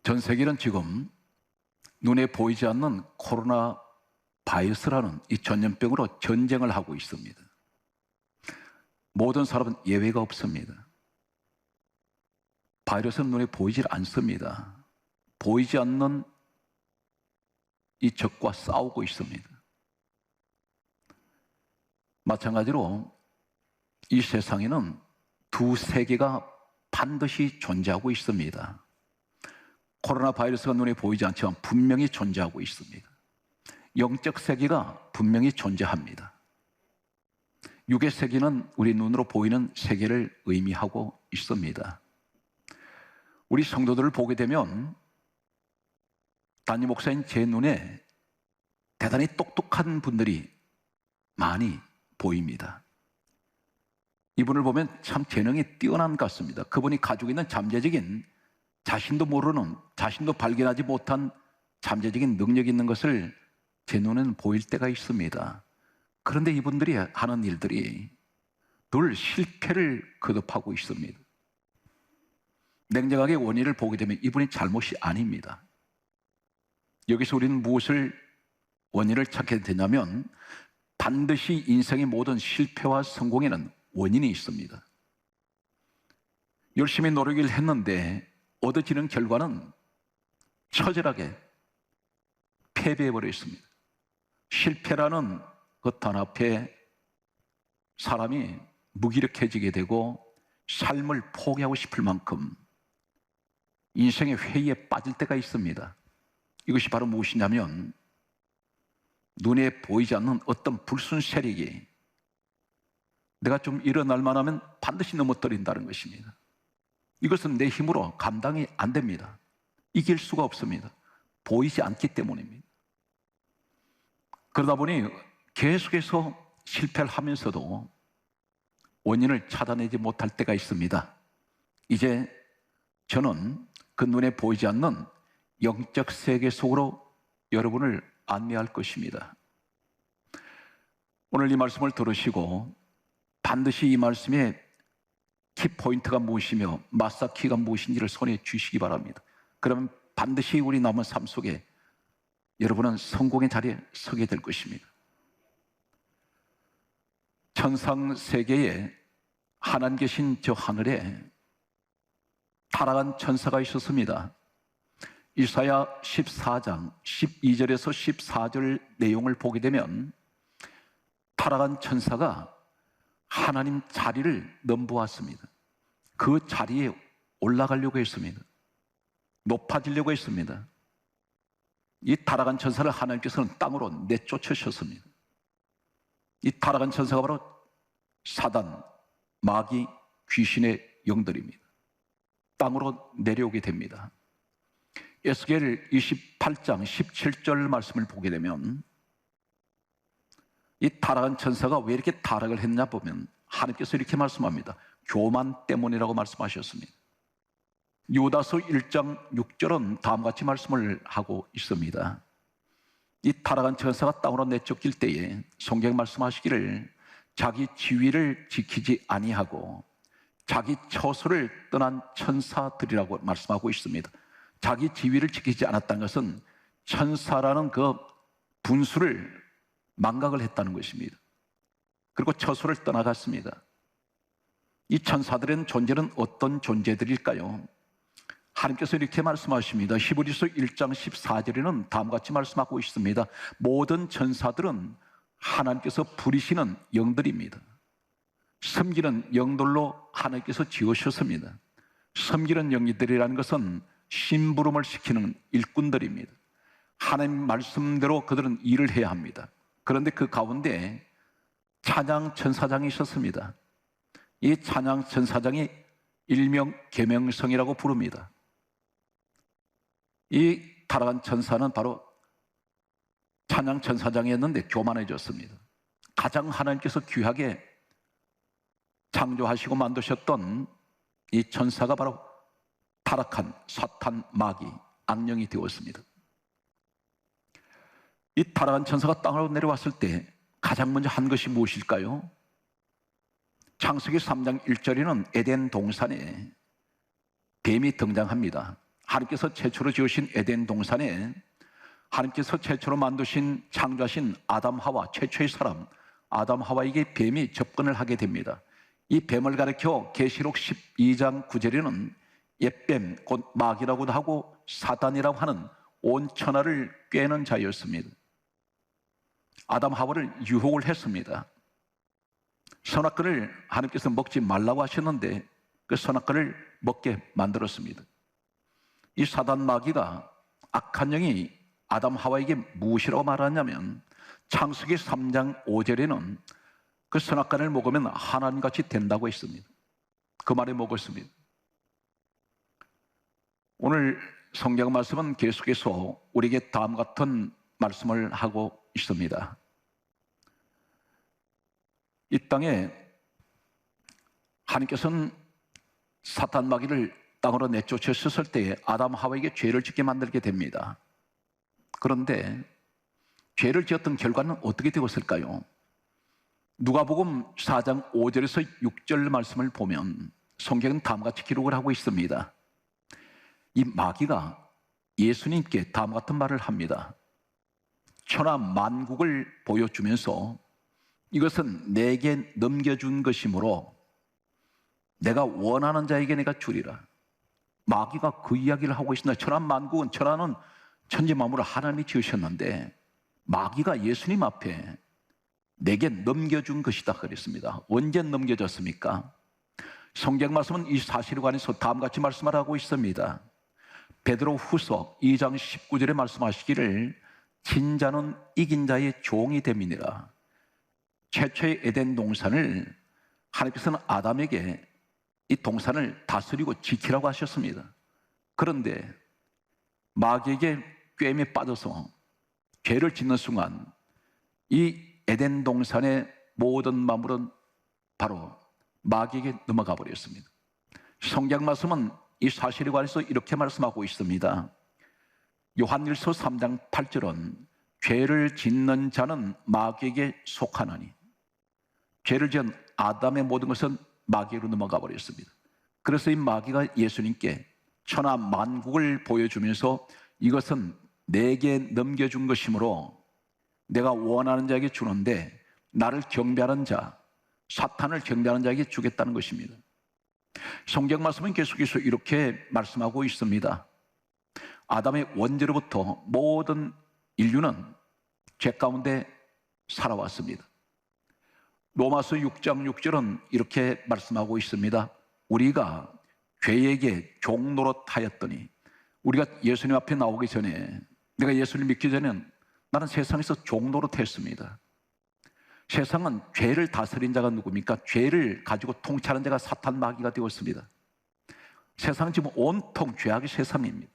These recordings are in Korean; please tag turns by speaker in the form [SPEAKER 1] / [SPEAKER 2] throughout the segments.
[SPEAKER 1] 전 세계는 지금 눈에 보이지 않는 코로나 바이러스라는 이 전염병으로 전쟁을 하고 있습니다. 모든 사람은 예외가 없습니다. 바이러스는 눈에 보이질 않습니다. 보이지 않는 이 적과 싸우고 있습니다. 마찬가지로 이 세상에는 두 세계가 반드시 존재하고 있습니다. 코로나 바이러스가 눈에 보이지 않지만 분명히 존재하고 있습니다. 영적 세계가 분명히 존재합니다. 육의 세계는 우리 눈으로 보이는 세계를 의미하고 있습니다. 우리 성도들을 보게 되면 담임 목사인 제 눈에 대단히 똑똑한 분들이 많이 보입니다. 이분을 보면 참 재능이 뛰어난 것 같습니다. 그분이 가지고 있는 잠재적인 자신도 모르는, 자신도 발견하지 못한 잠재적인 능력이 있는 것을 제 눈에는 보일 때가 있습니다. 그런데 이분들이 하는 일들이 늘 실패를 거듭하고 있습니다. 냉정하게 원인을 보게 되면 이분이 잘못이 아닙니다. 여기서 우리는 무엇을 원인을 찾게 되냐면 반드시 인생의 모든 실패와 성공에는 원인이 있습니다. 열심히 노력을 했는데 얻어지는 결과는 처절하게 패배해버려 있습니다. 실패라는 그 단 앞에 사람이 무기력해지게 되고 삶을 포기하고 싶을 만큼 인생의 회의에 빠질 때가 있습니다. 이것이 바로 무엇이냐면 눈에 보이지 않는 어떤 불순 세력이 내가 좀 일어날 만하면 반드시 넘어뜨린다는 것입니다. 이것은 내 힘으로 감당이 안 됩니다. 이길 수가 없습니다. 보이지 않기 때문입니다. 그러다 보니 계속해서 실패를 하면서도 원인을 찾아내지 못할 때가 있습니다. 이제 저는 그 눈에 보이지 않는 영적 세계 속으로 여러분을 안내할 것입니다. 오늘 이 말씀을 들으시고 반드시 이 말씀의 키포인트가 무엇이며 마스터키가 무엇인지를 손에 쥐시기 바랍니다. 그러면 반드시 우리 남은 삶 속에 여러분은 성공의 자리에 서게 될 것입니다. 천상 세계에 하나님 계신 저 하늘에 타락한 천사가 있었습니다. 이사야 14장 12절에서 14절 내용을 보게 되면 타락한 천사가 하나님 자리를 넘보았습니다. 그 자리에 올라가려고 했습니다. 높아지려고 했습니다. 이 타락한 천사를 하나님께서는 땅으로 내쫓으셨습니다. 이 타락한 천사가 바로 사단, 마귀, 귀신의 영들입니다. 땅으로 내려오게 됩니다. 에스겔 28장 17절 말씀을 보게 되면 이 타락한 천사가 왜 이렇게 타락을 했냐 보면 하나님께서 이렇게 말씀합니다. 교만 때문이라고 말씀하셨습니다. 유다서 1장 6절은 다음과 같이 말씀을 하고 있습니다. 이 타락한 천사가 땅으로 내쫓길 때에 성경 말씀하시기를 자기 지위를 지키지 아니하고 자기 처소를 떠난 천사들이라고 말씀하고 있습니다. 자기 지위를 지키지 않았다는 것은 천사라는 그 분수를 망각을 했다는 것입니다. 그리고 처소를 떠나갔습니다. 이 천사들의 존재는 어떤 존재들일까요? 하나님께서 이렇게 말씀하십니다. 히브리서 1장 14절에는 다음과 같이 말씀하고 있습니다. 모든 천사들은 하나님께서 부리시는 영들입니다. 섬기는 영들로 하나님께서 지으셨습니다. 섬기는 영들이라는 것은 심부름을 시키는 일꾼들입니다. 하나님 말씀대로 그들은 일을 해야 합니다. 그런데 그 가운데 찬양 천사장이 있었습니다. 이 찬양 천사장이 일명 계명성이라고 부릅니다. 이 타락한 천사는 바로 찬양 천사장이었는데 교만해졌습니다. 가장 하나님께서 귀하게 창조하시고 만드셨던 이 천사가 바로 타락한 사탄, 마귀, 악령이 되었습니다. 이 타락한 천사가 땅으로 내려왔을 때 가장 먼저 한 것이 무엇일까요? 창세기 3장 1절에는 에덴 동산에 뱀이 등장합니다. 하나님께서 최초로 지으신 에덴 동산에 하나님께서 최초로 만드신 창조하신 아담 하와 최초의 사람 아담 하와에게 뱀이 접근을 하게 됩니다. 이 뱀을 가리켜 계시록 12장 9절에는 옛뱀 곧 마귀라고도 하고 사단이라고 하는 온 천하를 꿰는 자였습니다. 아담 하와를 유혹을 했습니다. 선악과를 하나님께서 먹지 말라고 하셨는데 그 선악과를 먹게 만들었습니다. 이 사단 마귀가 악한 영이 아담 하와에게 무엇이라고 말하냐면 창세기 3장 5절에는 그 선악과를 먹으면 하나님같이 된다고 했습니다. 그 말에 먹었습니다. 오늘 성경 말씀은 계속해서 우리에게 다음 같은 말씀을 하고 있습니다. 이 땅에 하나님께서는 사탄 마귀를 땅으로 내쫓으셨을 때에 아담 하와에게 죄를 짓게 만들게 됩니다. 그런데 죄를 지었던 결과는 어떻게 되었을까요? 누가복음 4장 5절에서 6절 말씀을 보면 성경은 다음과 같이 기록을 하고 있습니다. 이 마귀가 예수님께 다음 같은 말을 합니다. 천하 만국을 보여주면서 이것은 내게 넘겨준 것이므로 내가 원하는 자에게 내가 주리라. 마귀가 그 이야기를 하고 있습니다. 천하 만국은, 천하는 천지만물을 하나님이 지으셨는데 마귀가 예수님 앞에 내게 넘겨준 것이다 그랬습니다. 언제 넘겨졌습니까? 성경 말씀은 이 사실에 관해서 다음과 같이 말씀을 하고 있습니다. 베드로 후서 2장 19절에 말씀하시기를 진자는 이긴 자의 종이 됨이니라. 최초의 에덴 동산을 하나님께서는 아담에게 이 동산을 다스리고 지키라고 하셨습니다. 그런데 마귀에게 꿰매 빠져서 죄를 짓는 순간 이 에덴 동산의 모든 만물은 바로 마귀에게 넘어가 버렸습니다. 성경 말씀은 이 사실에 관해서 이렇게 말씀하고 있습니다. 요한일서 3장 8절은 죄를 짓는 자는 마귀에게 속하나니, 죄를 지은 아담의 모든 것은 마귀로 넘어가 버렸습니다. 그래서 이 마귀가 예수님께 천하 만국을 보여주면서 이것은 내게 넘겨준 것이므로 내가 원하는 자에게 주는데 나를 경배하는 자, 사탄을 경배하는 자에게 주겠다는 것입니다. 성경 말씀은 계속해서 이렇게 말씀하고 있습니다. 아담의 원죄로부터 모든 인류는 죄 가운데 살아왔습니다. 로마서 6장 6절은 이렇게 말씀하고 있습니다. 우리가 죄에게 종노릇하였더니, 우리가 예수님 앞에 나오기 전에, 내가 예수를 믿기 전에는 나는 세상에서 종노릇했습니다. 세상은 죄를 다스린 자가 누굽니까? 죄를 가지고 통치하는 자가 사탄 마귀가 되었습니다. 세상은 지금 온통 죄악의 세상입니다.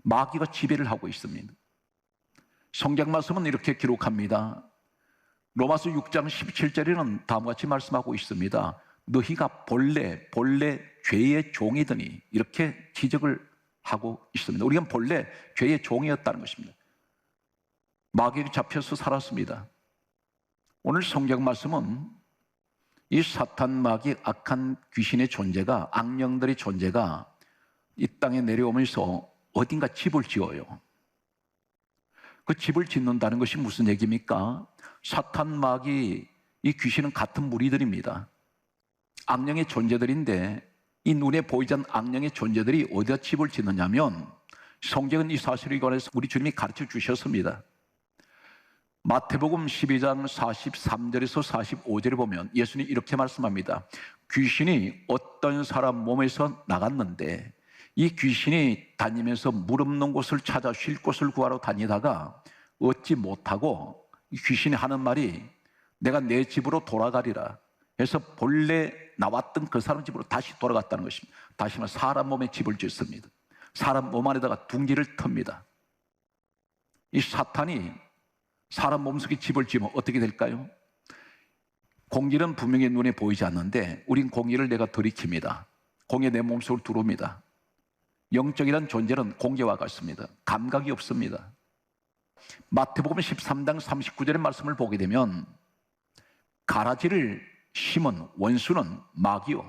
[SPEAKER 1] 마귀가 지배를 하고 있습니다. 성경 말씀은 이렇게 기록합니다. 로마서 6장 17절에는 다음과 같이 말씀하고 있습니다. 너희가 본래 죄의 종이더니, 이렇게 지적을 하고 있습니다. 우리가 본래 죄의 종이었다는 것입니다. 마귀에 잡혀서 살았습니다. 오늘 성경 말씀은 이 사탄 마귀 악한 귀신의 존재가, 악령들의 존재가 이 땅에 내려오면서 어딘가 집을 지어요. 그 집을 짓는다는 것이 무슨 얘기입니까? 사탄 마귀, 이 귀신은 같은 무리들입니다. 악령의 존재들인데 이 눈에 보이지 않는 악령의 존재들이 어디다 집을 짓느냐면, 성경은 이 사실에 관해서 우리 주님이 가르쳐 주셨습니다. 마태복음 12장 43절에서 45절에 보면 예수님이 이렇게 말씀합니다. 귀신이 어떤 사람 몸에서 나갔는데 이 귀신이 다니면서 물 없는 곳을 찾아 쉴 곳을 구하러 다니다가 얻지 못하고 이 귀신이 하는 말이 내가 내 집으로 돌아가리라 해서 본래 나왔던 그 사람 집으로 다시 돌아갔다는 것입니다. 다시 말해 사람 몸에 집을 짓습니다. 사람 몸 안에다가 둥지를 틉니다. 이 사탄이 사람 몸속에 집을 지으면 어떻게 될까요? 공기는 분명히 눈에 보이지 않는데 우린 공기를 내가 들이킵니다. 공기 내 몸속으로 들어옵니다. 영적이란 존재는 공기와 같습니다. 감각이 없습니다. 마태복음 13장 39절의 말씀을 보게 되면 가라지를 심은 원수는 마귀요.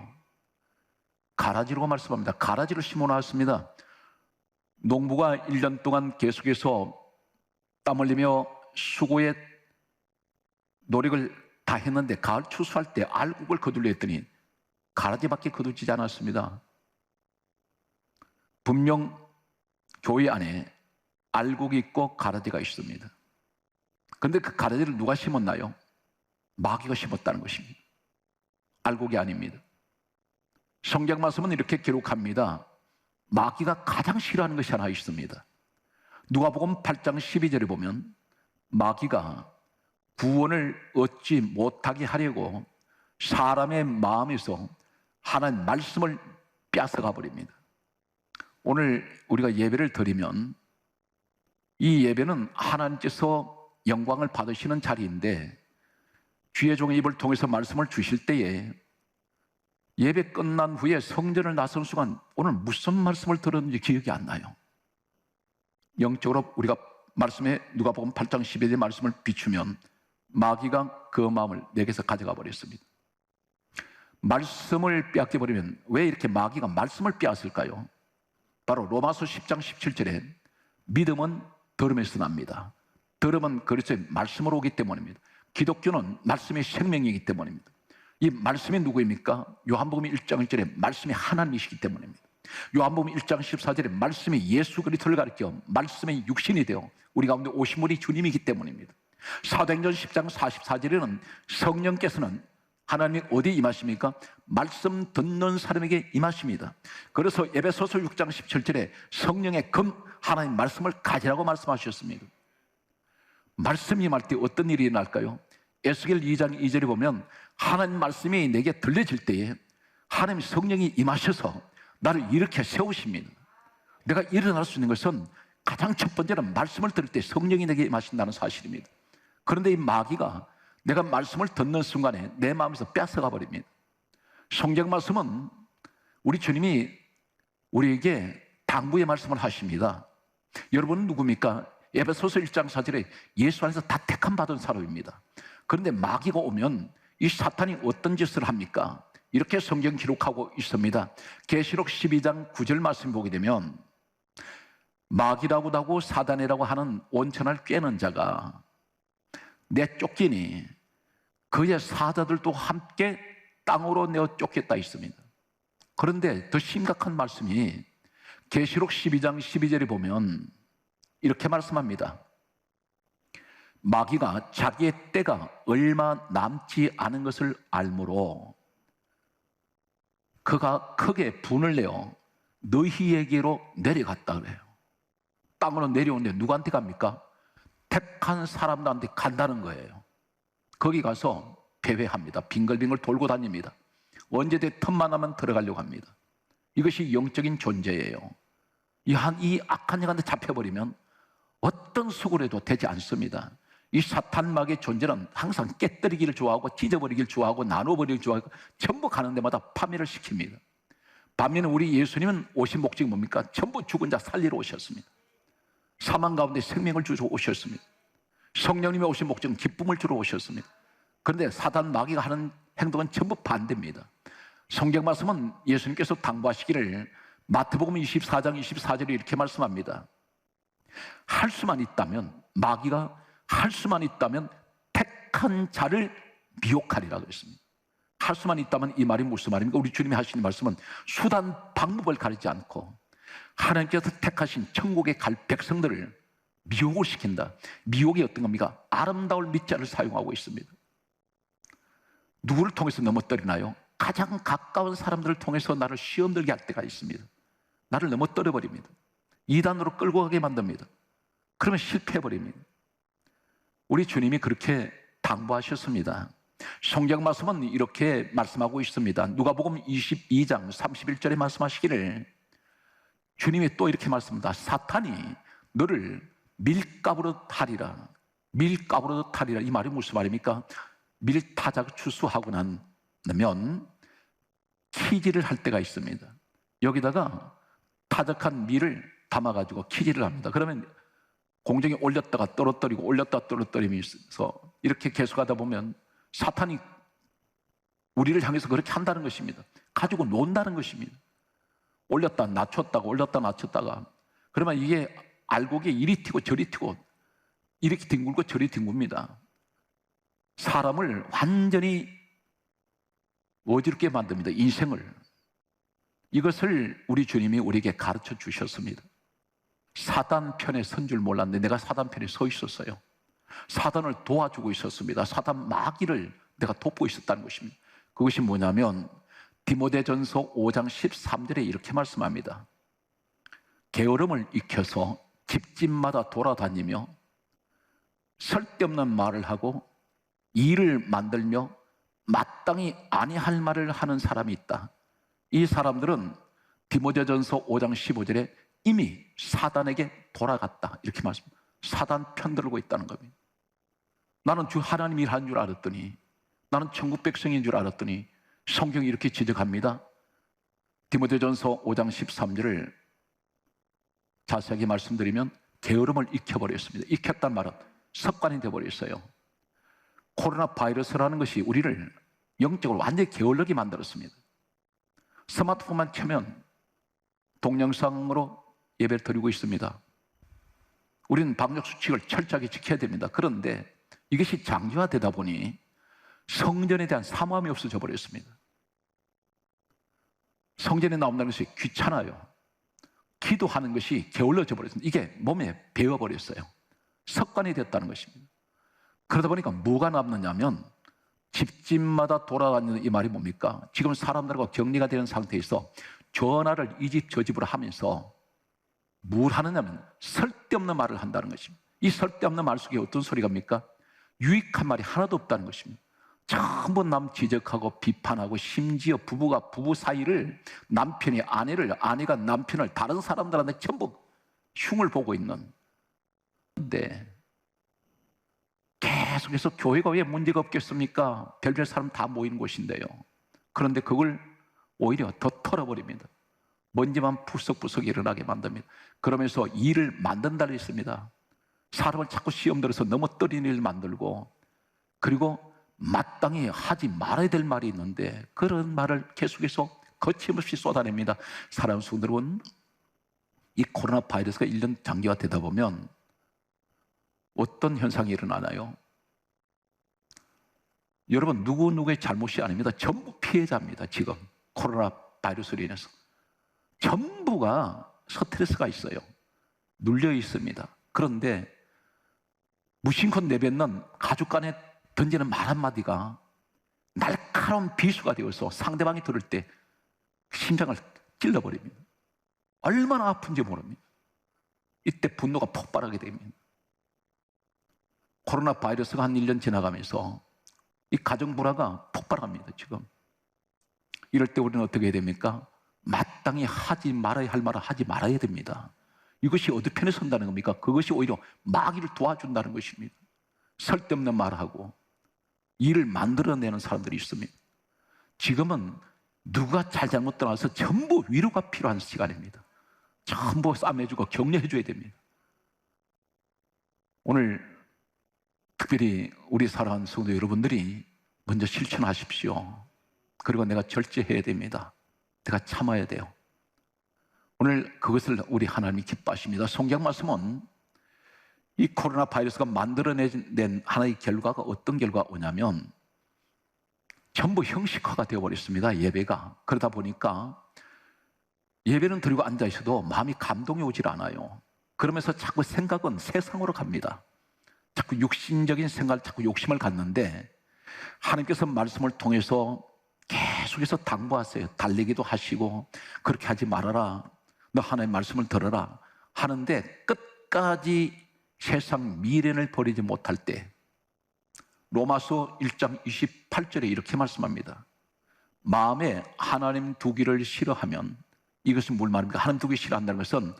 [SPEAKER 1] 가라지라고 말씀합니다. 가라지를 심어놨습니다. 농부가 1년 동안 계속해서 땀 흘리며 수고의 노력을 다 했는데 가을 추수할 때 알곡을 거둘려 했더니 가라지밖에 거두지 않았습니다. 분명 교회 안에 알곡이 있고 가라지가 있습니다. 그런데 그 가라지를 누가 심었나요? 마귀가 심었다는 것입니다. 알곡이 아닙니다. 성경 말씀은 이렇게 기록합니다. 마귀가 가장 싫어하는 것이 하나 있습니다. 누가복음 8장 12절에 보면 마귀가 구원을 얻지 못하게 하려고 사람의 마음에서 하나님 말씀을 뺏어가 버립니다. 오늘 우리가 예배를 드리면 이 예배는 하나님께서 영광을 받으시는 자리인데 주의 종의 입을 통해서 말씀을 주실 때에 예배 끝난 후에 성전을 나선 순간 오늘 무슨 말씀을 들었는지 기억이 안 나요. 영적으로 우리가 말씀에 누가복음 8장 12절의 말씀을 비추면 마귀가 그 마음을 내게서 가져가 버렸습니다. 말씀을 빼앗겨 버리면 왜 이렇게 마귀가 말씀을 빼앗을까요? 바로 로마서 10장 17절에 믿음은 들음에서 납니다. 들음은 그리스도의 말씀으로 오기 때문입니다. 기독교는 말씀의 생명이기 때문입니다. 이 말씀이 누구입니까? 요한복음 1장 1절에 말씀이 하나님이시기 때문입니다. 요한복음 1장 14절에 말씀이 예수 그리스도를 가리켜 말씀의 육신이 되어 우리 가운데 오신 분이 주님이기 때문입니다. 사도행전 10장 44절에는 성령께서는 하나님이 어디 임하십니까? 말씀 듣는 사람에게 임하십니다. 그래서 에베소서 6장 17절에 성령의 금 하나님 말씀을 가지라고 말씀하셨습니다. 말씀이 임할 때 어떤 일이 일어날까요? 에스겔 2장 2절에 보면 하나님 말씀이 내게 들려질 때에 하나님 성령이 임하셔서 나를 일으켜 세우십니다. 내가 일어날 수 있는 것은 가장 첫 번째는 말씀을 들을 때 성령이 내게 임하신다는 사실입니다. 그런데 이 마귀가 내가 말씀을 듣는 순간에 내 마음에서 뺏어가 버립니다. 성경 말씀은 우리 주님이 우리에게 당부의 말씀을 하십니다. 여러분은 누굽니까? 에베소서 1장 4절에 예수 안에서 다 택함 받은 사람입니다. 그런데 마귀가 오면 이 사탄이 어떤 짓을 합니까? 이렇게 성경 기록하고 있습니다. 계시록 12장 9절 말씀 보게 되면 마귀라고도 하고 사단이라고 하는 온천을 꿰는 자가 내쫓기니 그의 사자들도 함께 땅으로 내어 쫓겠다 있습니다. 그런데 더 심각한 말씀이 계시록 12장 12절에 보면 이렇게 말씀합니다. 마귀가 자기의 때가 얼마 남지 않은 것을 알므로 그가 크게 분을 내어 너희에게로 내려갔다 그래요. 땅으로 내려오는데 누구한테 갑니까? 택한 사람들한테 간다는 거예요. 거기 가서 배회합니다. 빙글빙글 돌고 다닙니다. 언제든 틈만 하면 들어가려고 합니다. 이것이 영적인 존재예요. 이 악한 영한테 잡혀버리면 어떤 수고를 해도 되지 않습니다. 이 사탄 마귀의 존재는 항상 깨뜨리기를 좋아하고 찢어버리기를 좋아하고 나눠버리기를 좋아하고 전부 가는 데마다 파멸을 시킵니다. 반면에 우리 예수님은 오신 목적이 뭡니까? 전부 죽은 자 살리러 오셨습니다. 사망 가운데 생명을 주러 오셨습니다. 성령님이 오신 목적은 기쁨을 주러 오셨습니다. 그런데 사단 마귀가 하는 행동은 전부 반대입니다. 성경 말씀은 예수님께서 당부하시기를 마태복음 24장 24절에 이렇게 말씀합니다. 할 수만 있다면, 마귀가 할 수만 있다면 택한 자를 미혹하리라고 했습니다. 할 수만 있다면 이 말이 무슨 말입니까? 우리 주님이 하시는 말씀은 수단 방법을 가리지 않고 하나님께서 택하신 천국에 갈 백성들을 미혹을 시킨다. 미혹이 어떤 겁니까? 아름다울 밑자를 사용하고 있습니다. 누구를 통해서 넘어뜨리나요? 가장 가까운 사람들을 통해서 나를 시험 들게 할 때가 있습니다. 나를 넘어뜨려 버립니다. 이단으로 끌고 가게 만듭니다. 그러면 실패해버립니다. 우리 주님이 그렇게 당부하셨습니다. 성경 말씀은 이렇게 말씀하고 있습니다. 누가복음 22장 31절에 말씀하시기를 주님이 또 이렇게 말씀합니다. 사탄이 너를 밀가부로 타리라. 밀가부로 타리라. 이 말이 무슨 말입니까? 밀타작 추수하고 나면 키질을 할 때가 있습니다. 여기다가 타작한 밀을 담아가지고 키질을 합니다. 그러면 공중에 올렸다가 떨어뜨리고 올렸다가 떨어뜨리면서 이렇게 계속하다 보면 사탄이 우리를 향해서 그렇게 한다는 것입니다. 가지고 논다는 것입니다. 올렸다 낮췄다가 올렸다 낮췄다가 그러면 이게 알곡이 이리 튀고 저리 튀고 이렇게 뒹굴고 저리 뒹굽니다. 사람을 완전히 어지럽게 만듭니다. 인생을. 이것을 우리 주님이 우리에게 가르쳐 주셨습니다. 사단 편에 선 줄 몰랐는데 내가 사단 편에 서 있었어요. 사단을 도와주고 있었습니다. 사단 마귀를 내가 돕고 있었다는 것입니다. 그것이 뭐냐면 디모데전서 5장 13절에 이렇게 말씀합니다. 게으름을 익혀서 집집마다 돌아다니며 쓸데없는 말을 하고 일을 만들며 마땅히 아니할 말을 하는 사람이 있다. 이 사람들은 디모데전서 5장 15절에 이미 사단에게 돌아갔다 이렇게 말씀합니다. 사단 편들고 있다는 겁니다. 나는 주 하나님이 일하는 줄 알았더니, 나는 천국 백성인 줄 알았더니 성경이 이렇게 지적합니다. 디모데전서 5장 13절을 자세하게 말씀드리면 게으름을 익혀버렸습니다. 익혔단 말은 습관이 되어버렸어요. 코로나 바이러스라는 것이 우리를 영적으로 완전히 게을르게 만들었습니다. 스마트폰만 켜면 동영상으로 예배를 드리고 있습니다. 우리는 방역 수칙을 철저하게 지켜야 됩니다. 그런데 이것이 장기화되다 보니 성전에 대한 사모함이 없어져 버렸습니다. 성전에 나온다는 것이 귀찮아요. 기도하는 것이 게을러져 버렸습니다. 이게 몸에 배어버렸어요. 습관이 됐다는 것입니다. 그러다 보니까 뭐가 남느냐면 집집마다 돌아다니는 이 말이 뭡니까? 지금 사람들과 격리가 되는 상태에서 전화를 이 집 저 집으로 하면서 뭘 하느냐면 쓸데없는 말을 한다는 것입니다. 이 쓸데없는 말 속에 어떤 소리가 입니까? 유익한 말이 하나도 없다는 것입니다. 전부 남 지적하고 비판하고 심지어 부부가 부부 사이를 남편이 아내를 아내가 남편을 다른 사람들한테 전부 흉을 보고 있는 근데 계속해서 교회가 왜 문제가 없겠습니까? 별별 사람 다 모이는 곳인데요. 그런데 그걸 오히려 더 털어버립니다. 먼지만 푸석푸석 일어나게 만듭니다. 그러면서 일을 만든다고 했습니다. 사람을 자꾸 시험 들어서 넘어뜨리는 일을 만들고 그리고 마땅히 하지 말아야 될 말이 있는데 그런 말을 계속해서 거침없이 쏟아냅니다. 사랑하는 성도 여러분, 이 코로나 바이러스가 1년 장기화 되다 보면 어떤 현상이 일어나나요? 여러분 누구누구의 잘못이 아닙니다. 전부 피해자입니다. 지금 코로나 바이러스로 인해서 전부가 스트레스가 있어요. 눌려 있습니다. 그런데 무심코 내뱉는 가족 간에 던지는 말 한마디가 날카로운 비수가 되어서 상대방이 들을 때 심장을 찔러버립니다. 얼마나 아픈지 모릅니다. 이때 분노가 폭발하게 됩니다. 코로나 바이러스가 한 1년 지나가면서 이 가정 불화가 폭발합니다. 지금 이럴 때 우리는 어떻게 해야 됩니까? 마땅히 하지 말아야 할 말을 하지 말아야 됩니다. 이것이 어느 편에 선다는 겁니까? 그것이 오히려 마귀를 도와준다는 것입니다. 쓸데없는 말하고 일을 만들어내는 사람들이 있습니다. 지금은 누가 잘잘못 떠나서 전부 위로가 필요한 시간입니다. 전부 싸매주고 격려해줘야 됩니다. 오늘 특별히 우리 사랑하는 성도 여러분들이 먼저 실천하십시오. 그리고 내가 절제해야 됩니다. 내가 참아야 돼요. 오늘 그것을 우리 하나님이 기뻐하십니다. 성경 말씀은 이 코로나 바이러스가 만들어낸 하나의 결과가 어떤 결과가 오냐면 전부 형식화가 되어버렸습니다. 예배가. 그러다 보니까 예배는 드리고 앉아 있어도 마음이 감동이 오질 않아요. 그러면서 자꾸 생각은 세상으로 갑니다. 자꾸 육신적인 생각을 자꾸 욕심을 갖는데 하나님께서 말씀을 통해서 계속해서 당부하세요. 달리기도 하시고 그렇게 하지 말아라. 너 하나님의 말씀을 들어라 하는데 끝까지 세상 미련을 버리지 못할 때 로마서 1장 28절에 이렇게 말씀합니다. 마음에 하나님 두기를 싫어하면 이것은 뭘 말입니까? 하나님 두기 싫어한다는 것은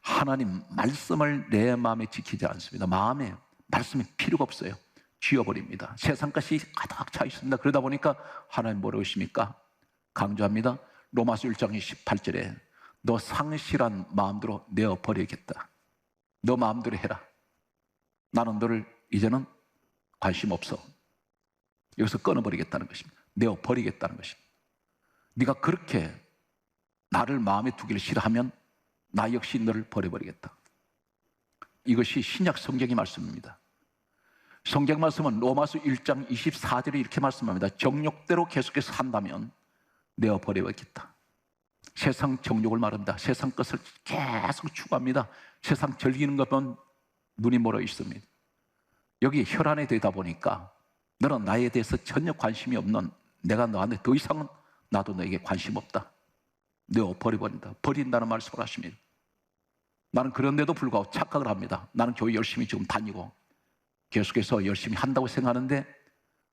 [SPEAKER 1] 하나님 말씀을 내 마음에 지키지 않습니다. 마음에 말씀이 필요가 없어요. 쥐어버립니다. 세상 것이 가득 차 있습니다. 그러다 보니까 하나님 뭐라고 하십니까? 강조합니다. 로마서 1장 28절에 너 상실한 마음대로 내어버리겠다. 너 마음대로 해라. 나는 너를 이제는 관심 없어. 여기서 끊어버리겠다는 것입니다. 내어버리겠다는 것입니다. 네가 그렇게 나를 마음에 두기를 싫어하면 나 역시 너를 버려버리겠다. 이것이 신약 성경의 말씀입니다. 성경 말씀은 로마서 1장 24절에 이렇게 말씀합니다. 정욕대로 계속해서 산다면 내어 버려버리겠다. 세상 정욕을 말합니다. 세상 것을 계속 추구합니다. 세상 즐기는 것만 눈이 멀어 있습니다. 여기 혈안에 되다 보니까 너는 나에 대해서 전혀 관심이 없는, 내가 너한테 더 이상은 나도 너에게 관심 없다. 내어 버려버린다. 버린다는 말씀을 하십니다. 나는 그런데도 불구하고 착각을 합니다. 나는 교회 열심히 지금 다니고 계속해서 열심히 한다고 생각하는데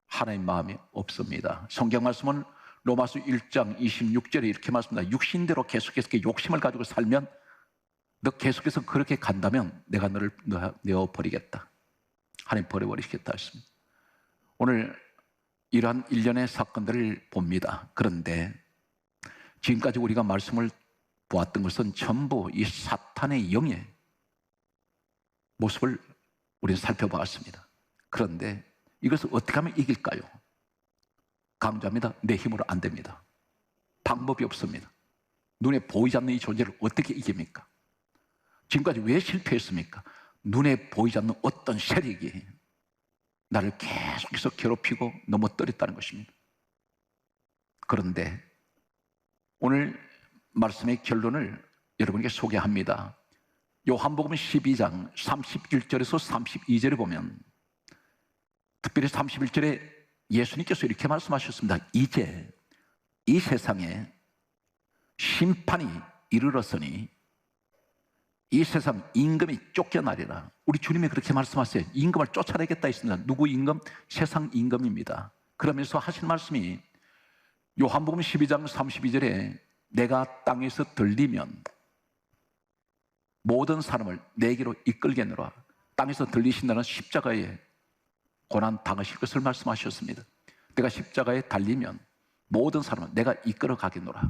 [SPEAKER 1] 하나님 마음이 없습니다. 성경 말씀은 로마서 1장 26절에 이렇게 말씀합니다. 육신대로 계속해서 욕심을 가지고 살면 너 계속해서 그렇게 간다면 내가 너를 내어버리겠다. 하나님 버려버리시겠다 했습니다. 오늘 이러한 일련의 사건들을 봅니다. 그런데 지금까지 우리가 말씀을 보았던 것은 전부 이 사탄의 영의 모습을 우리는 살펴보았습니다. 그런데 이것을 어떻게 하면 이길까요? 강조합니다. 내 힘으로 안 됩니다. 방법이 없습니다. 눈에 보이지 않는 이 존재를 어떻게 이깁니까? 지금까지 왜 실패했습니까? 눈에 보이지 않는 어떤 세력이 나를 계속해서 괴롭히고 넘어뜨렸다는 것입니다. 그런데 오늘 말씀의 결론을 여러분에게 소개합니다. 요한복음 12장 31절에서 32절에 보면, 특별히 31절에 예수님께서 이렇게 말씀하셨습니다. 이제 이 세상에 심판이 이르렀으니 이 세상 임금이 쫓겨나리라. 우리 주님이 그렇게 말씀하세요. 임금을 쫓아내겠다 했습니다. 누구 임금? 세상 임금입니다. 그러면서 하신 말씀이 요한복음 12장 32절에 내가 땅에서 들리면 모든 사람을 내게로 이끌겠노라. 땅에서 들리신다는 십자가에 고난 당하실 것을 말씀하셨습니다. 내가 십자가에 달리면 모든 사람을 내가 이끌어 가겠노라.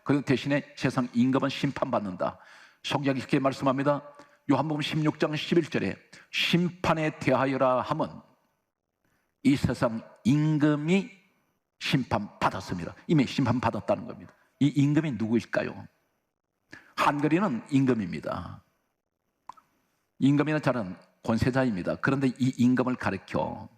[SPEAKER 1] 그 대신에 세상 임금은 심판받는다. 성경이 이렇게 말씀합니다. 요한복음 16장 11절에 심판에 대하여라 함은 이 세상 임금이 심판받았습니다. 이미 심판받았다는 겁니다. 이 임금이 누구일까요? 한글에는 임금입니다. 임금이라는 자는 권세자입니다. 그런데 이 임금을 가리켜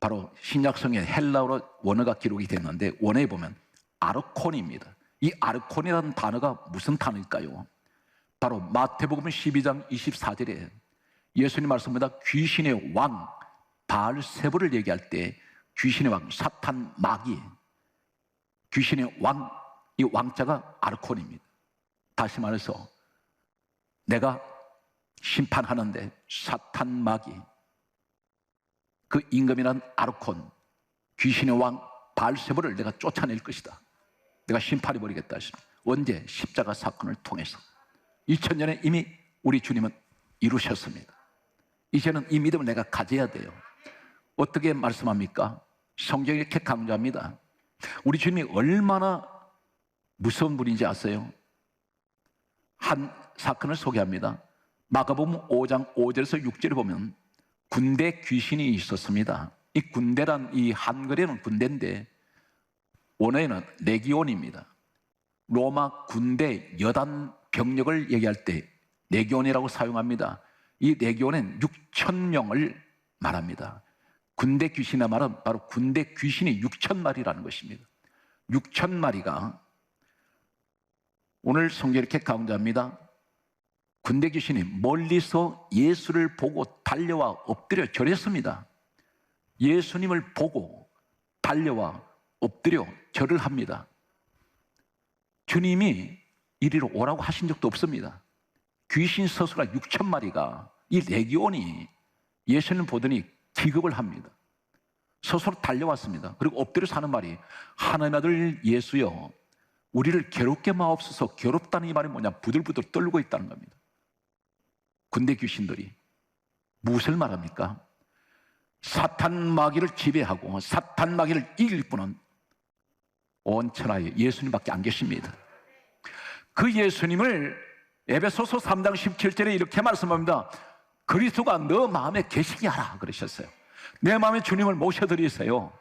[SPEAKER 1] 바로 신약성의 헬라어로 원어가 기록이 됐는데 원어에 보면 아르콘입니다. 이 아르콘이라는 단어가 무슨 단어일까요? 바로 마태복음 12장 24절에 예수님 말씀입니다. 귀신의 왕 바알세불을 얘기할 때 귀신의 왕 사탄 마귀, 귀신의 왕, 이 왕자가 아르콘입니다. 다시 말해서 내가 심판하는데 사탄 마귀, 그 임금이란 아르콘, 귀신의 왕 바알세불을 내가 쫓아낼 것이다. 내가 심판해버리겠다 했습니다. 언제? 십자가 사건을 통해서 2000년에 이미 우리 주님은 이루셨습니다. 이제는 이 믿음을 내가 가져야 돼요. 어떻게 말씀합니까? 성경이 이렇게 강조합니다. 우리 주님이 얼마나 무서운 분인지 아세요? 한 사건을 소개합니다. 마가복음 5장 5절에서 6절에 보면 군대 귀신이 있었습니다. 이 군대란 이 한글에는 군대인데 원어에는 레기온입니다. 로마 군대 여단 병력을 얘기할 때 레기온이라고 사용합니다. 이 레기온은 6,000명을 말합니다. 군대 귀신의 말은 바로 군대 귀신이 6,000마리라는 것입니다. 6,000마리가 오늘 성경이 이렇게 강조합니다. 군대 귀신이 멀리서 예수를 보고 달려와 엎드려 절했습니다. 예수님을 보고 달려와 엎드려 절을 합니다. 주님이 이리로 오라고 하신 적도 없습니다. 귀신 서수가 6,000마리가 이 레기온이 예수님을 보더니 기겁을 합니다. 서서로 달려왔습니다. 그리고 엎드려서 하는 말이 하나님의 아들 예수여 우리를 괴롭게 마옵소서. 괴롭다는 이 말이 뭐냐? 부들부들 떨고 있다는 겁니다. 군대 귀신들이 무엇을 말합니까? 사탄 마귀를 지배하고 사탄 마귀를 이길 분은 온 천하에 예수님밖에 안 계십니다. 그 예수님을 에베소서 3장 17절에 이렇게 말씀합니다. 그리스도가 너 마음에 계시게 하라 그러셨어요. 내 마음에 주님을 모셔드리세요.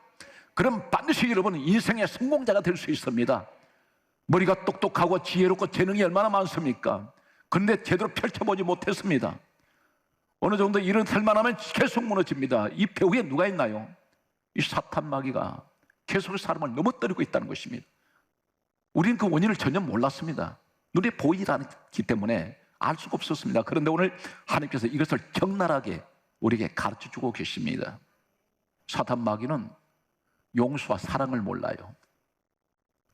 [SPEAKER 1] 그럼 반드시 여러분은 인생의 성공자가 될 수 있습니다. 머리가 똑똑하고 지혜롭고 재능이 얼마나 많습니까? 그런데 제대로 펼쳐보지 못했습니다. 어느 정도 일은 할만하면 계속 무너집니다. 이 배후에 누가 있나요? 이 사탄 마귀가 계속 사람을 넘어뜨리고 있다는 것입니다. 우리는 그 원인을 전혀 몰랐습니다. 눈에 보이지 않기 때문에 알 수가 없었습니다. 그런데 오늘 하나님께서 이것을 적나라하게 우리에게 가르쳐주고 계십니다. 사탄 마귀는 용서와 사랑을 몰라요.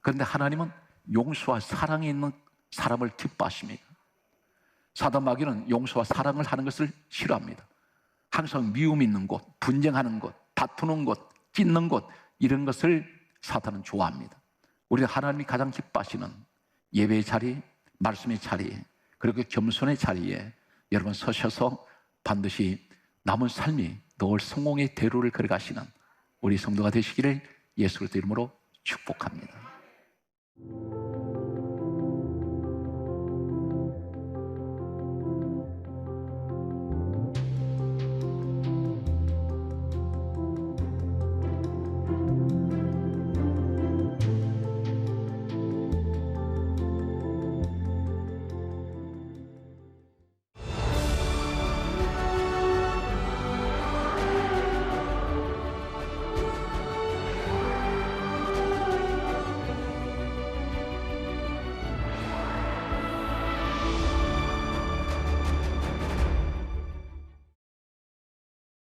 [SPEAKER 1] 그런데 하나님은 용서와 사랑이 있는 사람을 기뻐하십니다. 사탄 마귀는 용서와 사랑을 하는 것을 싫어합니다. 항상 미움 있는 곳, 분쟁하는 곳, 다투는 곳, 찢는 곳, 이런 것을 사탄은 좋아합니다. 우리는 하나님이 가장 기뻐하시는 예배의 자리, 말씀의 자리, 그리고 겸손의 자리에 여러분 서셔서 반드시 남은 삶이 늘 성공의 대로를 걸어가시는 우리 성도가 되시기를 예수 그리스도 이름으로 축복합니다.